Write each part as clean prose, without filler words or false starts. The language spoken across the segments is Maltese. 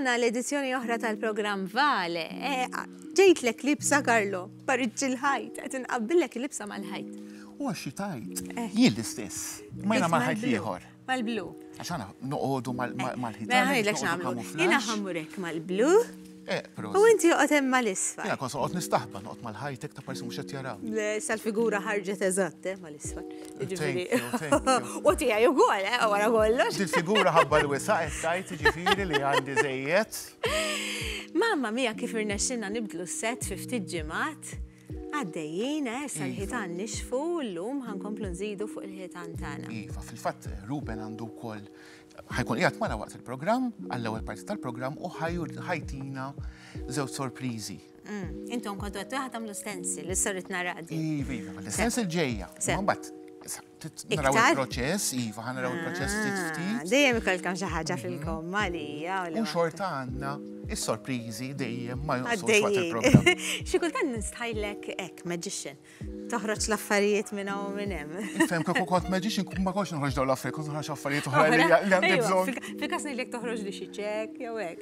Għana l-edizzjoni oħra tal-programm Vale. Ġejtlek libsa, Karlo, paritx il-ħajt, qed inqabbillek il-libsa mal-ħajt. U għaxi tajt, jien l-istess, ma jena mal-ħajt liħor. Mal-blu. Għaxana noqodu mal-ħitan. Ma ħanidlek x'nagħmlu. Jiena ħammurek mal-blu. Prost. U inti joqgħod hemm mal-isfar. Jena konsa noqgħod nistaħba, noqgħod mal-ħajtek ta' parsi mhux qed jaraw. Sal-figura ħarġet eżatt mal-isfar. Thank you. U tiegħi wkoll, wara kollox. Dil-figura ħabba l-wisa qed tajt ġifieri li għandi żejjed. Mamma mija kif irnexxinna nibdlu s-set fi ftit ġimgħat. Għaddejjin, sal-ħitan nixfu llum ħankomplu nżidu fuq il-ħitan tagħna. Iva, fil-fatt Ruben għandu wkoll ħajkun qiegħed magħna waqt il-programm, għall-ewwel parti tal-programm u ħajtina żewġ sorpriżi. Intom kontu qed tagħmlu stencil, issa rid naraqdi. Iva, l-stencil ġejja. Mbagħad naraw il-proċess, Iva, ħanaraw il-proċess ftit. Dejjem ikollkom xi ħaġa fil-komma lija. U xorta għandna is-sorpriżi dejjem ma jonqsux waqt il-programm. Xi kultant nistħajlek hekk magician. Toħroġ l-affarijiet minn hawn minn hemm. Ifhem kieku kont magician ma kontx noħroġ dawn l-affarijiet, kont noħroġ affarijiet oħra li għandi bżonn. Fil-każ ngħidlek toħroġ li xi ċekk jew hekk.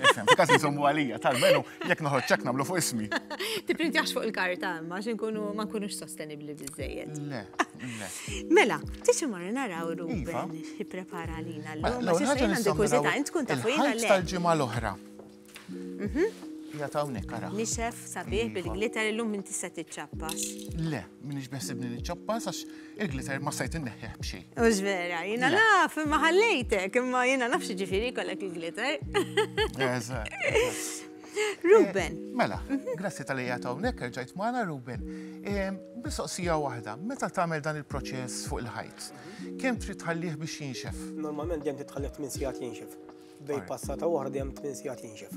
Ifhem, fil-każ insommu għalija, tal-menu jekk noħroġ ċekk nagħmlu fuq ismi. Tipprintjax fuq il-karta imma għax ma nkunux sostenibbli biżżejjed. Le. Mela, tixi marra naraw Ruben jipprepara lina l-lum. Ma xi għandi kużità, int tkun tafu jiena il-ħajt tal-ġimgħa l-oħra. Jatawnek, kara. Nixef sabiħ bil-glitter illum minn tista' tiċċappas. Le, minix beħsibni niċċappas għax il-glitter ma sajt inneħħeħ b'xi. Ux vera, jiena naf, imma ħallejtek, imma jiena naf xi ġifieri kollek il-glitter. Ruben. Mela, grazzi tal-li jatawnek, rġajt magħna Ruben. Mistoqsija waħda, meta tagħmel dan il-proċess fuq il-ħajt, kemm trid tħallih biex jinxef? Normalment dejjem titħallih 8 sigħat jinxef. Bej passata oħra dejjem 8 sigħat jinxef.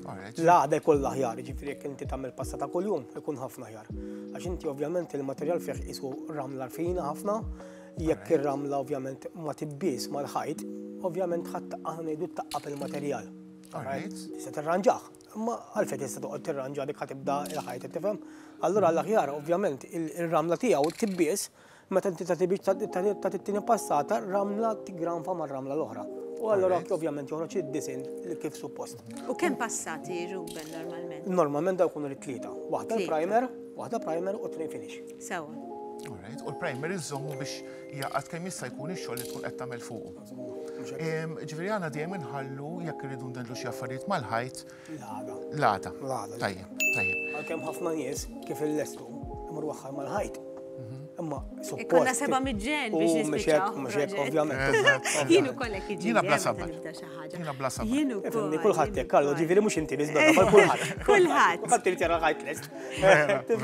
Alright. L-għada jkollha aħjar, ġifieri jekk inti tagħmel passata kuljum ikun ħafna aħjar. Għax inti ovvjament il-materjal fih isu ramla rfina ħafna, jekk ir-ramla ovvjament ma tibbies mal-ħajt, ovvjament ħadd ngħidu taqqab il-materjal. Tista' tirranġah, imma għalfejn tista' toqgħod tirranġa dik ħatibda l-ħajt tifhem. Allura l-aħjar ovvjament ir-ramla tiegħu tibbies meta inti ta' it-tieni passata ramla tigranfa mar-ramla l-oħra. U allura ovvjament joħroġ id-disin li kif suppost. U kemm passati Ruben normalment? Normalment daw jkunu l-tlieta. Waħda primer u 2 finish. Sewa. Alright, u l-primer iżommu biex jaqgħad kemm jista' jkun ix-xogħol li tkun qed tagħmel fuqu. Ġifieri għandna dejjem inħallu jekk irridu ndendlu xi affarijiet mal-ħajt. L-għada. Tajjeb. Għalkemm ħafna nies kif illestu imorru aħħar mal-ħajt. Imma suppost. Ikkonna seba' miġġen biex nispiċċaw. Mhux hekk ovvjament. Jienu kollek jiġi. Jiena bla sabar. Jiena bla sabar. Jienu kollek. Kulħadd hekk Karlo, ġifieri mhux inti biss kulħadd. Kulħadd. Kulħadd irid jara ħajt lest.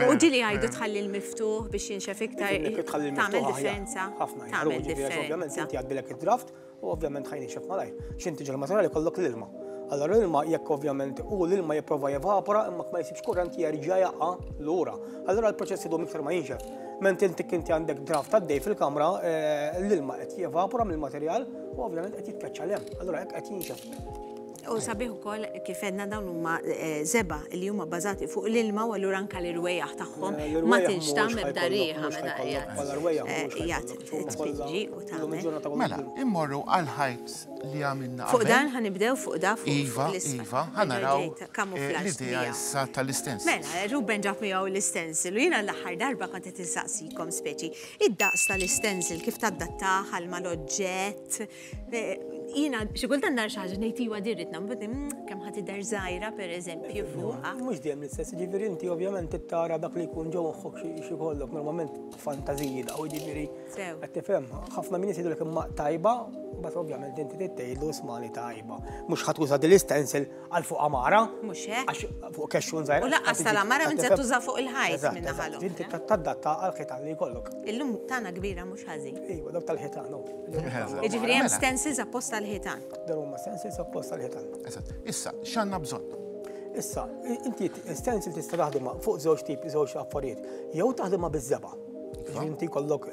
U ġieli jgħidu tħalli l-miftuħ biex jinxef iktar tagħmel differenza. Tagħmel differenza. Ovvjament inti għadbilek id-draft u ovvjament ħajnixef malaj. X'inti ġel-materjali kollok l-ilma. Allora l-ilma jekk ovvjament u l-ilma jipprova jevapora imma ma jsibx kurrent jerġa' jaqa' lura. Allura l-proċess idum iktar ma jinxef. Ment inti għandek draft għaddej fil-kamra, l-ilma qed jevapora mill-materjal u ovvjament qed jitkeċċa l-hemm. Allura hekk qed jinxef. U sabiħ ukoll kif għedna dawn huma żeba li huma bbażati fuq l-ilma u allura anke l-irwejjaħ tagħhom ma tinxtam ebda rieħa meta tspiġġi u tagħmel. Mela, immorru għal-ħajt li għamilna. Fuq dan ħanibdew fuq da fuq Iva, ħanaraw l-idea issa tal-istensil. Mela, Ruben ġab miegħu l-istensil u jiena l-aħħar darba kont qed insaqsikom speċi id-daqs tal-istensil kif tadattaħ għal mal-oġġett. Jiena xi kultant nar xi ħaġa ngħid iwa dirritna, kemm ħadd idher żgħira pereżempju fuqha. Mhux dejjem l-istess, ġifieri inti ovvjament tara dak li jkun ġew moħħok xi jkollok normalment fantażiji daw ġifieri. Qed tifhem, ħafna min jgħidulek imma tajba, bad ovvjament inti tgħidlu ismani tajba. Mhux ħadd tuża din l-istensil għal fuq amara. Mhux hekk. Għax fuq kexxun żgħir. U laqqas tal-amara minn se tuża fuq il-ħajt minn naħalhom. Inti tadatta għal ħitan li jkollok. Illum tagħna kbira mhux ħażin. Iva, dak tal-ħitan. Jiġifieri hemm stencils apposta l-ħitan. Dan huma stencils apposta l-ħitan. Issa, x'għandna bżonn? Issa, inti stencil tista' taħdimha fuq żewġ affarijiet. Jew taħdimha biż-żeba'. Inti kollok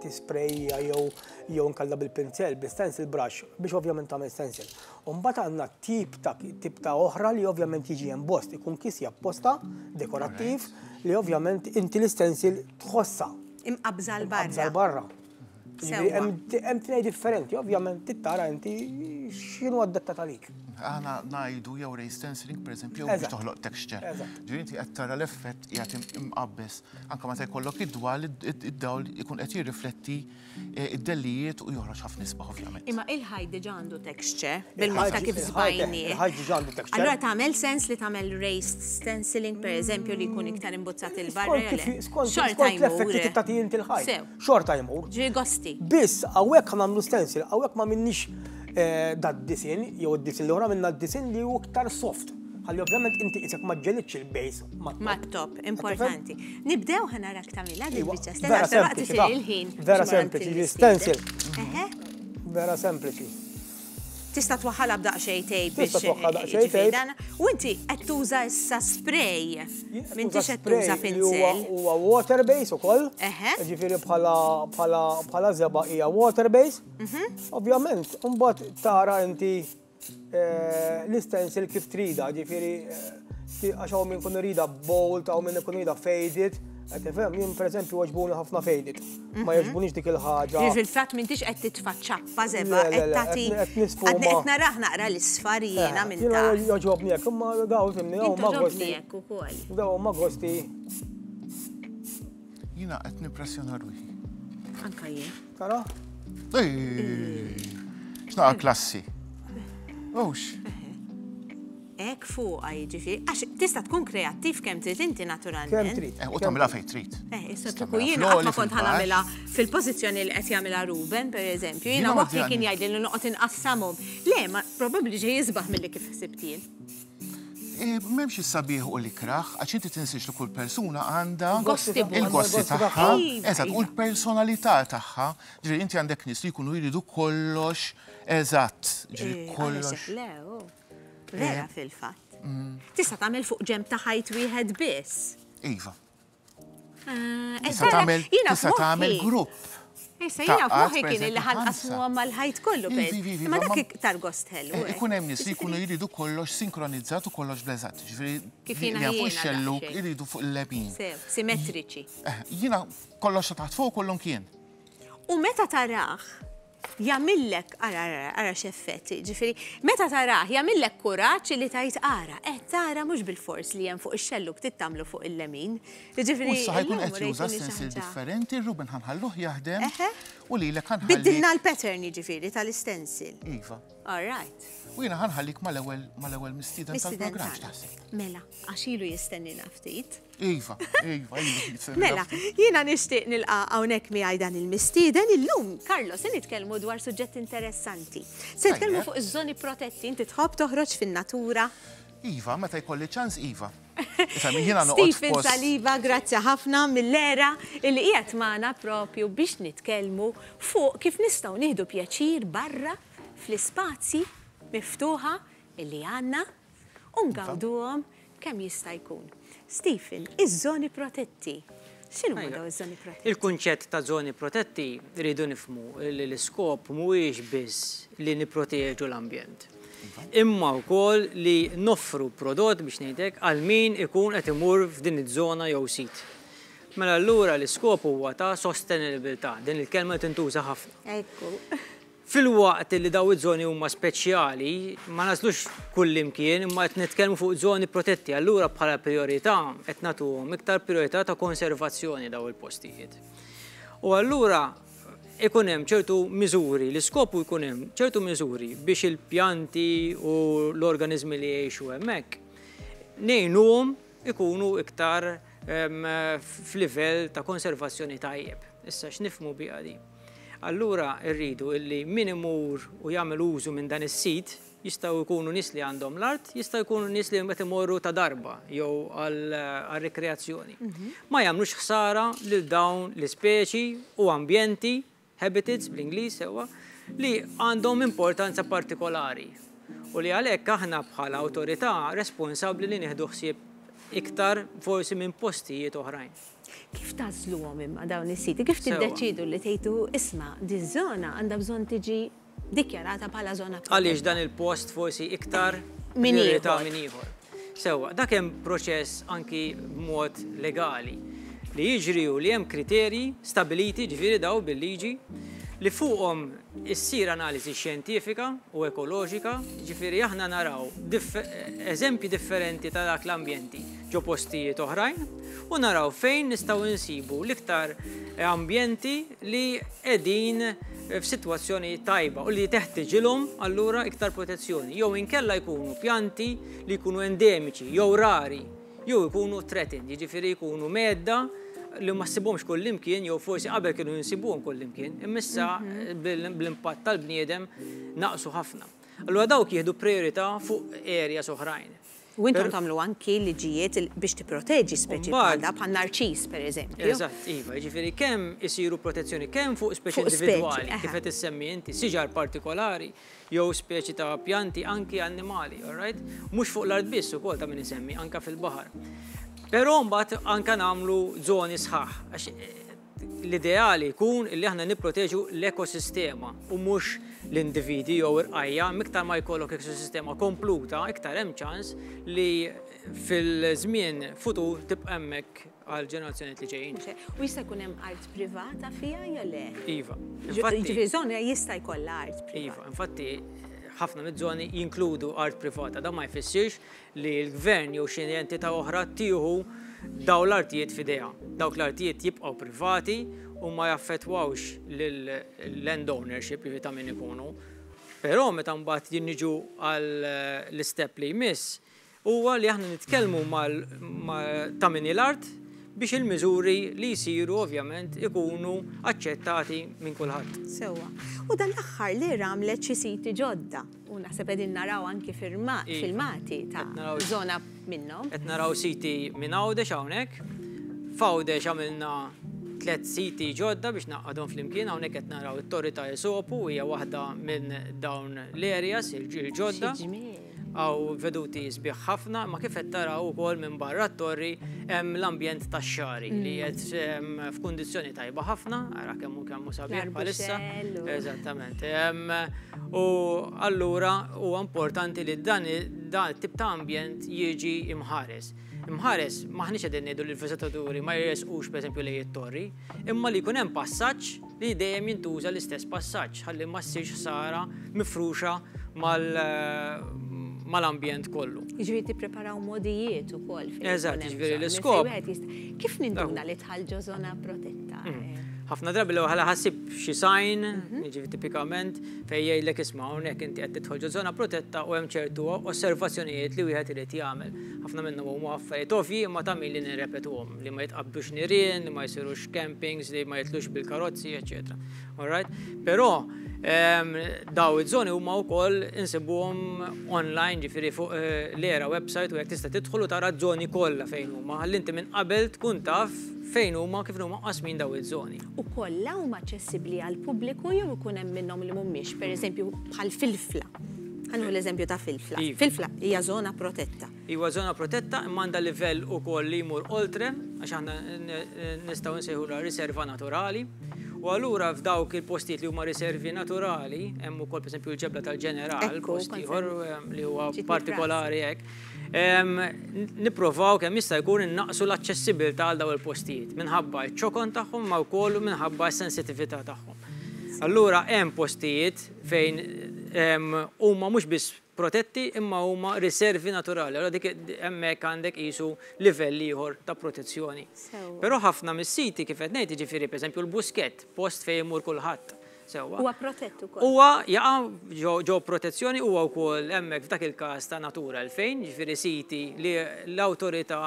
tisprejja jew nkalla bil-pinsel, bil-stencil brush biex ovvjament tagħmel stencil. U mbagħad għandna tip ta' oħra li ovvjament jiġi embost, ikun kisja apposta dekorattiv li ovvjament inti l-stencil tħossa. Imqabża l-barra. Barra. Hemm tnejn differenti, ovvjament tittara inti x'inhu għaddetta talik. Aħna ngħidu jew ray stenciling pereżempju biex toħloq texture. Ġifieri inti qed tara l-effett qiegħed imqabbes. Anke meta jkollok id-dwal, id-dawl ikun qed jirrifletti id-dellijiet u joħroġ ħafna isbaħ ovvjament. Imma il-ħajt diġà għandu texture bil-mod ta' kif żbajni. Il-ħajt diġà għandu texture. Allura tagħmel sens li tagħmel ray stenciling pereżempju li jkun iktar imbuzzat il-barra. Skont l-effett li tagħti inti l-ħajt. Xorta jmur. Ġi gosti. Biss hawnhekk nagħmlu stencil, hawnhekk ma minnix dad-disin, jew id-disin li wara minna d-disin li hu iktar soft. Ħalli ovvjament inti isek ma ġġelitx il-base mat-top. Importanti. Nibdew ħanarak tagħmilha bil-biċċa stella sa waqt isir il-ħin. Vera sempliċi, stencil. Vera sempliċi. Tista' twaħħalha b'daqsxejn tejp biex. Tista' twaħħalha daqsxejn tejp. U inti qed tuża issa spray. M'intix qed tuża pinsel. Huwa water base ukoll. Ġifieri bħala żeba hija water base. Ovvjament, imbagħad tara inti l-istencil kif trida, ġifieri għax hawn min ikun irida bold, hawn min ikun irida faded. Għetifem, jien per eżempju għaġbuni ħafna faded. Ma jgħaġbunix dik il-ħaġa. Fil-fatt m'intix qed titfaċċappa żeba qed tagħti. Qed naraħ naqra l-isfar jiena minn ta'. Jiena jogħġobni hekk, imma daw fimni hawn ma gosti. Hekk ukoll. Daw ma gosti. Jiena qed nippressjona ruħi. Anka jien. Tara? X'naqa klassi. Ux. Ek fuq jiġifieri, għax tista' tkun kreattiv kemm trid inti naturalment. Kemm trid. U tagħmilha fejn trid. Issa kieku jien qatt ma kont ħanamilha fil-pożizzjoni li qed jagħmilha Ruben pereżempju, jiena moħħi kien jgħidli li noqgħod inqassamhom. Le, ma probabbli ġej jisbaħ milli kif ħsibtien. M'hemmx is-sabiħ u l-ikraħ, għax inti tinsix li kull persuna għandha il-gosti tagħha, eżatt, u l-personalità tagħha. Ġifieri inti għandek nies li jkunu jridu kollox eżatt, ġifieri kollox. Vera fil-fatt. Tista' tagħmel fuq ġemp ta' ħajt wieħed biss. Iva. Tista' tagħmel grupp. Issa jiena f'moħħi kien li ħanqasmu mal-ħajt kollu ma dak iktar gost ħellu. Ikun hemm nies li jkunu jridu kollox sinkronizzat u kollox bleżat. Ġifieri jafu x-xelluk iridu fuq il-lebin. Simetriċi. Jiena kollox taħt fuq kollhom kien. U meta taraħ jagħmillek ara x'effett, ġifieri meta taraħ jagħmillek kuraġġ li tajt ara, tara mhux bil-fors li hemm fuq ix-xelluk tittamlu fuq il-lemin. Ġifieri issa ħajkun qed juża stencil differenti, Ruben ħanħalluh jaħdem u lilek ħanħalli. Biddilna l-pattern jiġifieri tal-istencil. Iva. All right. U jiena ħanħallik mal-ewwel mistieden tal-programm x'taħseb. Mela, għax ilu jistennina ftit. Iva. Mela, jiena nixtieq nilqa' hawnhekk miegħi dan il-mistieden illum, Carlo, se nitkellmu dwar suġġett interessanti. Se nitkellmu fuq iż-żoni protetti, inti tħobb toħroġ fin-natura. Iva, meta jkolli ċans Iva. Stephen Saliva, grazzi ħafna mill-era illi qiegħed magħna propju biex nitkellmu fuq kif nistgħu nieħdu pjaċir barra fl-ispazji miftuħa illi għandna u ngawduhom kemm jista' jkun. Stephen, iż-żoni protetti. X'inhuma dawn iż-żoni protetti? Il-kunċett ta' żoni protetti rridu nifhmu li l-iskop mhuwiex biss li nipproteġu l-ambjent. Imma wkoll li noffru prodott biex ngħidlek għal min ikun qed imur f'din iż-żona jew sit. Mela allura l-iskop huwa ta' sostenibilità, din il-kelma tintuża ħafna. Ekku. Fil-waqt li daw iż-żoni huma speċjali, ma naslux kullimkien, imma qed nitkellmu fuq żoni protetti, allura bħala priorità qed nagħtuhom iktar priorità ta' konservazzjoni daw il-postijiet. U allura ikun hemm ċertu miżuri, l-iskopu jkun hemm ċertu miżuri biex il-pjanti u l-organizmi li jgħixu hemmhekk ngħinuhom ikunu iktar f'livell ta' konservazzjoni tajjeb. Issa x'nifhmu biha di. Allura rridu illi min imur u jagħmel użu minn dan is-sit jistgħu jkunu nies li għandhom l-art, jistgħu jkunu nies li qed imorru ta' darba jew għal-rekreazzjoni. Ma jagħmlux ħsara lil dawn l-ispeċi u ambjenti, habitats bl-Ingliż sewwa, li għandhom importanza partikolari. U li għalhekk aħna bħala awtorità responsabbli li nieħdu ħsieb iktar forsi minn postijiet oħrajn. Kif tażluhom imma dawn is-siti? Kif tiddeċidu li tgħidu isma' di-żona għandha bżonn tiġi dikjarata bħala żona protetta? Għaliex dan il-post forsi iktar minn ieħor. Sewwa, dak hemm proċess anki b'mod legali li jiġri u li hemm kriterji stabiliti ġifieri daw bil-liġi li fuqhom issir analiżi xjentifika u ekoloġika, ġifieri aħna naraw eżempji differenti ta' dak l-ambjenti ġo postijiet oħrajn u naraw fejn nistgħu insibu l-iktar ambjenti li qegħdin f'sitwazzjoni tajba u li teħtieġilhom allura iktar protezzjoni. Jew inkella jkunu pjanti li jkunu endemiċi, jew rari, jew ikunu threatened, jiġifieri jkunu medda li ma ssibhomx kullimkien jew forsi qabel kienu jinsibuhom kullimkien, imissa bl-impatt tal-bniedem naqsu ħafna. Allura dawk jieħdu priorità fuq areas oħrajn. U intom tagħmlu anki liġijiet biex tipproteġi speċi bħal narċis pereżempju. Eżatt, iva, jiġifieri kemm isiru protezzjoni kemm fuq speċi individwali, kif qed issemmi inti, siġar partikolari, jew speċi ta' pjanti anki annimali, all right? Mhux fuq l-art biss ukoll ta' min isemmi, anke fil-baħar. Però mbagħad anke nagħmlu żoni sħaħ, għax l-ideali jkun li aħna nipproteġu l-ekosistema u mhux l-individi jew irqajja, miktar ma jkollok ekosistema kompluta, iktar hemm ċans li fil-żmien futur tibqa' hemmhekk għal ġenerazzjonijiet li ġejjin. U jista' jkun hemm art privata fiha jew le? Iva. Ġifieri żona jista' jkollha art privata. Iva, infatti ħafna mid-żoni jinkludu art privata, da ma jfissirx li l-gvern jew xi entità oħra tieħu daw l-artijiet f'idejha. Dawk l-artijiet jibqgħu privati u ma jaffettwawx lill-land ownership li ta' min ikunu. Però meta mbagħad jinniġu għal l-istep li jmiss huwa li aħna nitkellmu ta' min l-art biex il-miżuri li jsiru ovvjament ikunu aċċettati minn kulħadd. Sewwa. U dan l-aħħar li għamlet xi siti ġodda u naħseb qegħdin naraw anki filmati ta' żona minnhom. Qed naraw siti minn Għawdex hawnhekk. F'Għawdex għamilna 3 siti ġodda biex naqgħadhom flimkien hawnhekk qed naraw it-Torri ta' Esopu hija waħda minn dawn l-areas il-ġodda. Għaw veduti sbieħ ħafna, ma kif qed taraw ukoll minn barra t-torri hemm l-ambjent tax-xari li qed f'kundizzjoni tajba ħafna, ara kemm sabiħ bħalissa. Eżattament. U allura huwa importanti li dan it-tip ta' ambjent jiġi imħares. Imħares maħniex qegħdin ngħidu li l-viżitaturi ma jresqux pereżempju lejn it-torri, imma li jkun hemm passaġġ li dejjem jintuża l-istess passaġġ ħalli ma ssirx ħsara mifruxa mal-ambjent kollu. Jiġifieri tippreparaw modijiet ukoll fil-. Eżatt, jiġifieri l-iskop. Kif ninduna li tħallġu żona protetta? Ħafna drabi l ħala ħassib xi sign, jiġifieri tipikament fejn jgħidlek isma' hawnhekk inti qed tidħol żona protetta u hemm ċertu osservazzjonijiet li wieħed irid jagħmel. Ħafna minnhom huma affarijiet ovvji imma ta' min li nirrepetuhom, li ma jitqabbdux nirien, li ma jsirux campings, li ma jitlux bil-karozzi, eċetera. All right? Però daw iż-żoni huma wkoll insibuhom online ġifieri fuq l-era website u jekk tista' tidħol u tara żoni kollha fejn huma ħalli inti minn qabel tkun taf fejn huma kif huma qasmin daw iż-żoni. U kollha huma aċċessibbli għall pubbliku jew ikun hemm minnhom li mhumiex, pereżempju bħal Filfla. Ħannu l-eżempju ta' Filfla. Filfla hija żona protetta. Iwa żona protetta imma għandha livell ukoll li jmur oltre għax aħna nistgħu nsejħulha riserva naturali. U allura f'dawk il-postijiet li huma riservi naturali, hemm ukoll pereżempju l-ġebla tal-Ġeneral, post ieħor li huwa partikolari hekk. Nipprovaw kemm jista' jkun innaqsu l-aċċessibilità għal dawn il-postijiet minħabba ċ-ċokon tagħhom ma wkoll minħabba s-sensitività tagħhom. Allura hemm postijiet fejn huma mhux biss protetti imma huma riservi naturali. Allora dik hemmhekk għandek qisu livell ieħor ta' protezzjoni. Però ħafna mis-siti kif qed ngħid jiġifieri pereżempju l-Buskett, post fejn imur kulħadd. Huwa protett ukoll. Huwa jaqa' ġew protezzjoni huwa wkoll hemmhekk f'dak il-każ ta' Natura 2000, ġifieri siti li l-awtorità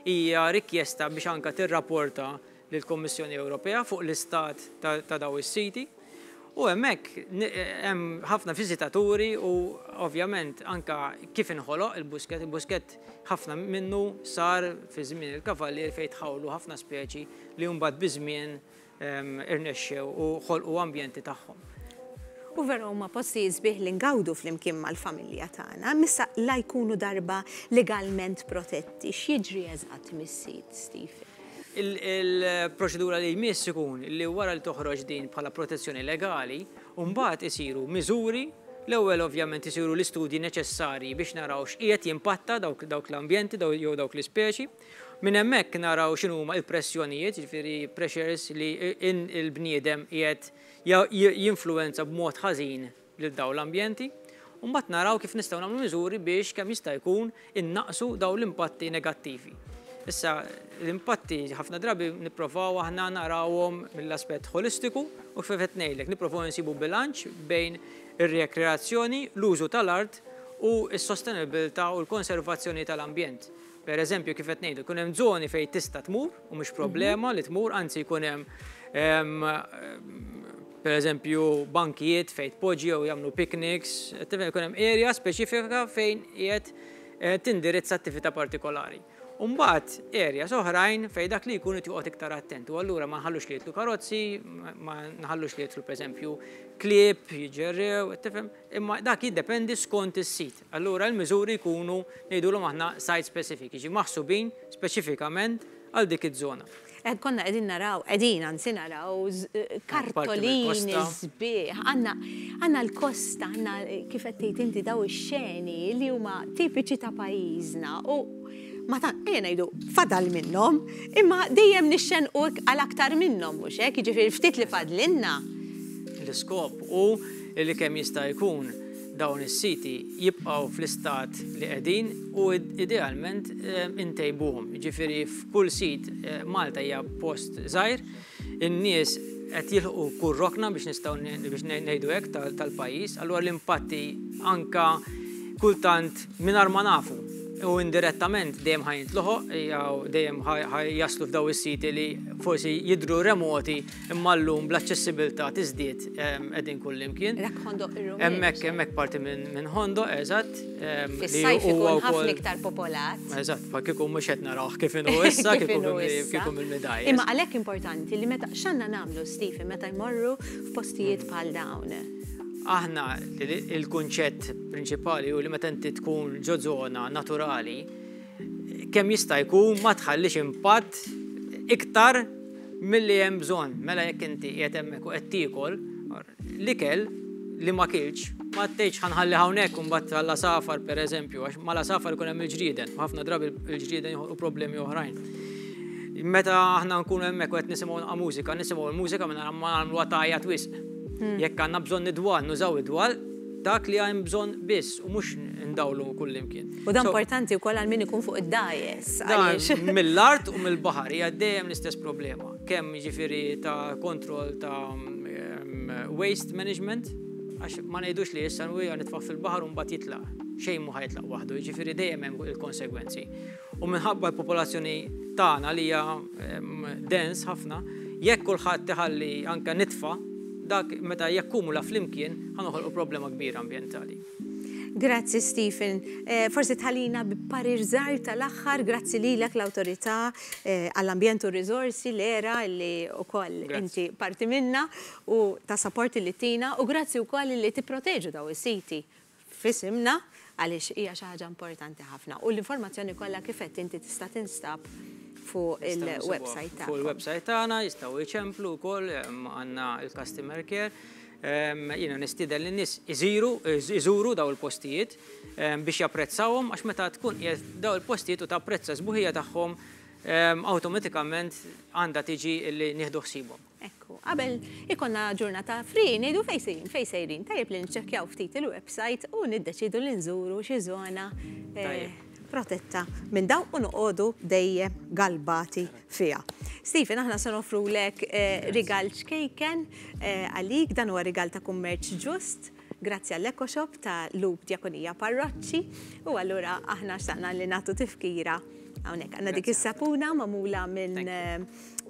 hija rikjesta biex anke tirrapporta lill-Kummissjoni Ewropea fuq l-istat ta' daw is-siti. U hemmhekk hemm ħafna viżitaturi u ovvjament anka kif inħoloq il-Buskett. Il-Buskett ħafna minnu sar fi żmien il-kavallier fejn tħawlu ħafna speċi li mbagħad biżmien irnexxew u ħolqu ambjenti tagħhom. U vera huma postijiet sbieħ li ngawdu flimkien mal-familja tagħna, missa la jkunu darba legalment protetti. X'jiġri eżatt mis-sit, Stephen? Il-proċedura li jmiss ikun li wara li toħroġ din bħala protezzjoni legali, u mbagħad isiru miżuri, l-ewwel ovvjament isiru l-istudji neċessarji biex naraw x'qiegħed jimpatta dawk l-ambjenti jew dawk l-ispeċi, Minn hemmhekk naraw x'inhu huma l-pressjonijiet, jiġifieri pressures li il-bniedem qiegħed jinfluwenza b'mod ħażin lil dawn l-ambjenti. U mbagħad naraw kif nistgħu nagħmlu miżuri biex kemm jista' jkun innaqsu dawn l-impatti negattivi. Issa l-impatti ħafna drabi nipprovaw aħna narawhom mill-aspett holistiku u kif qed ngħidlek nipprovaw nsibu bilanċ bejn ir-rekreazzjoni, l-użu tal-art u s-sostenibilità u l-konservazzjoni tal-ambjent. Per eżempju, kif qed ngħidu, jkun hemm żoni fejn tista' tmur u mhux problema li tmur, anzi jkun hemm per eżempju bankijiet fejn tpoġġi jew jagħmlu picnics, jkun hemm area speċifika fejn qiegħed tindirizza attività partikolari. U mbagħad areas oħrajn fejn dak li jkun tieqgħod iktar attent. U allura ma nħallux li jitlu karozzi, ma nħallux li jitlu pereżempju klieb, jiġġerrew, tifhem, imma dak jiddependi skont is-sit. Allura l-miżuri jkunu ngħidulhom aħna site specific, jiġi maħsubin speċifikament għal dik iż-żona. Konna anzi naraw kartolini, sbieħ, għanna l-kosta, għanna kif qed tgħid inti daw ix-xeni li huma tipiċi ta' pajjiżna u ma ta' ngħidu fadal minnhom, imma dejjem nixxenqu għal aktar minnhom mhux hekk, jiġifieri ftit li fadlilna. L-iskop u li kemm jista' jkun dawn is-siti jibqgħu fl-istat li qegħdin u idealment intejbuhom. Jiġifieri f'kull sit Malta hija post żgħir, in-nies qed jilħqu kull rokna biex ngħidu hekk tal-pajjiż, allura l-impatti anka kultant mingħajr ma nafu u indirettament dejjem ħajintluħu jew dejjem jaslu f'daw is-siti li forsi jidhru remoti imma llum bl-aċċessibilità tiżdied qegħdin kullimkien. Hemmhekk parti minn Hondo, eżatt. Fis-sajf ikun ħafna iktar popolat. Eżatt, ma kieku mhux qed narawh kif inhu issa, kif il-midajja. Imma għalhekk importanti li meta x'għandna nagħmlu Stephen meta jmorru f'postijiet bħal dawn. Aħna il-kunċett prinċipali u li meta inti tkun ġo żona naturali, kemm jista' jkun ma tħallix impatt iktar milli hemm bżonn. Mela jekk inti qiegħed hemmhekk u qed tiekol l-ikel li ma kilx, ma tgħidx ħanħalli hawnhekk u mbagħad għalla safar pereżempju, għax mala safar ikun hemm il-ġrieden, ħafna drabi il-ġrieden joħolqu problemi oħrajn. Meta aħna nkunu hemmhekk u qed nisimgħu mużika, nisimgħu l-mużika minn ma nagħmlu għatajja wisq. Jekk għandna bżonn idwal, nużaw idwal, dak li hemm bżonn biss u mhux ndawlu kullimkien. U dan importanti wkoll għal min ikun fuq id-dajes. Mill-art u mill-baħar hija dejjem l-istess problema. Kemm jiġifieri ta' kontroll ta' waste management, għax ma ngħidux li issa nwieqa nitfaq fil-baħar u mbagħad jitlaq. Xejn mhu ħajtlaq waħdu, jiġifieri dejjem hemm il-konsegwenzi. U minħabba l-popolazzjoni tagħna li hija dens ħafna, jekk kulħadd iħalli anke nitfa' dak meta jakkumula flimkien ħanoħolqu problema kbira ambjentali. Grazzi Stephen. Forsi tħallina b'parir żgħar tal-aħħar, grazzi lilek l-Awtorità għall-Ambjent u r-Riżorsi l-ERA li wkoll inti parti minna u ta' sapporti li tina u grazzi wkoll li tipproteġu daw is-siti f'isimna għaliex hija xi ħaġa importanti ħafna. U l-informazzjoni kollha kif qed inti tista' tinstab fuq il-website tagħna. Fuq il-website tagħna jistgħu jċemplu wkoll għandna il-customer care. Jiena nistieden lin-nies iżuru daw il-postijiet biex japprezzawhom għax meta tkun qiegħed daw il-postijiet u tapprezza sbuħija tagħhom awtomatikament għandha tiġi li nieħdu ħsiebhom. Ekku, qabel ikonna ġurnata free ngħidu fejn sejrin, tajjeb li nċekkjaw ftit il-website u niddeċidu li nżuru xi żona protetta minn dawn u noqogħdu dejjem galbati fiha. Stephen, aħna se nofrulek rigal ċkejken għalik, dan huwa rigal ta' kummerċ ġust, grazzi għall-EcoShop ta' Lub Djakonija Parroċċi u allura aħna xtaqna li nagħtu tifkira hawnhekk. Għandna dik is-sapuna magħmula minn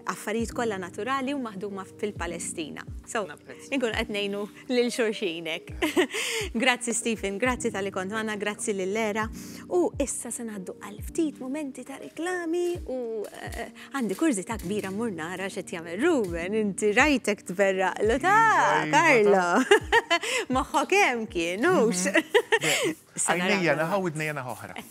affarijiet kollha naturali u maħduma fil-Palestina. So, inkun qed ngħinu lil xulxinek. Grazzi Stephen, grazzi tal-li kont magħna, grazzi lill-Lera. U issa se ngħaddu għal ftit momenti ta' reklami u għandi kurzita kbira mmur nara x'qed jagħmel Ruben, inti rajtek tberraqlu ta' Karlo. Moħħok hemm kienux. Għajnejja naħa u id-nejja naħa oħra.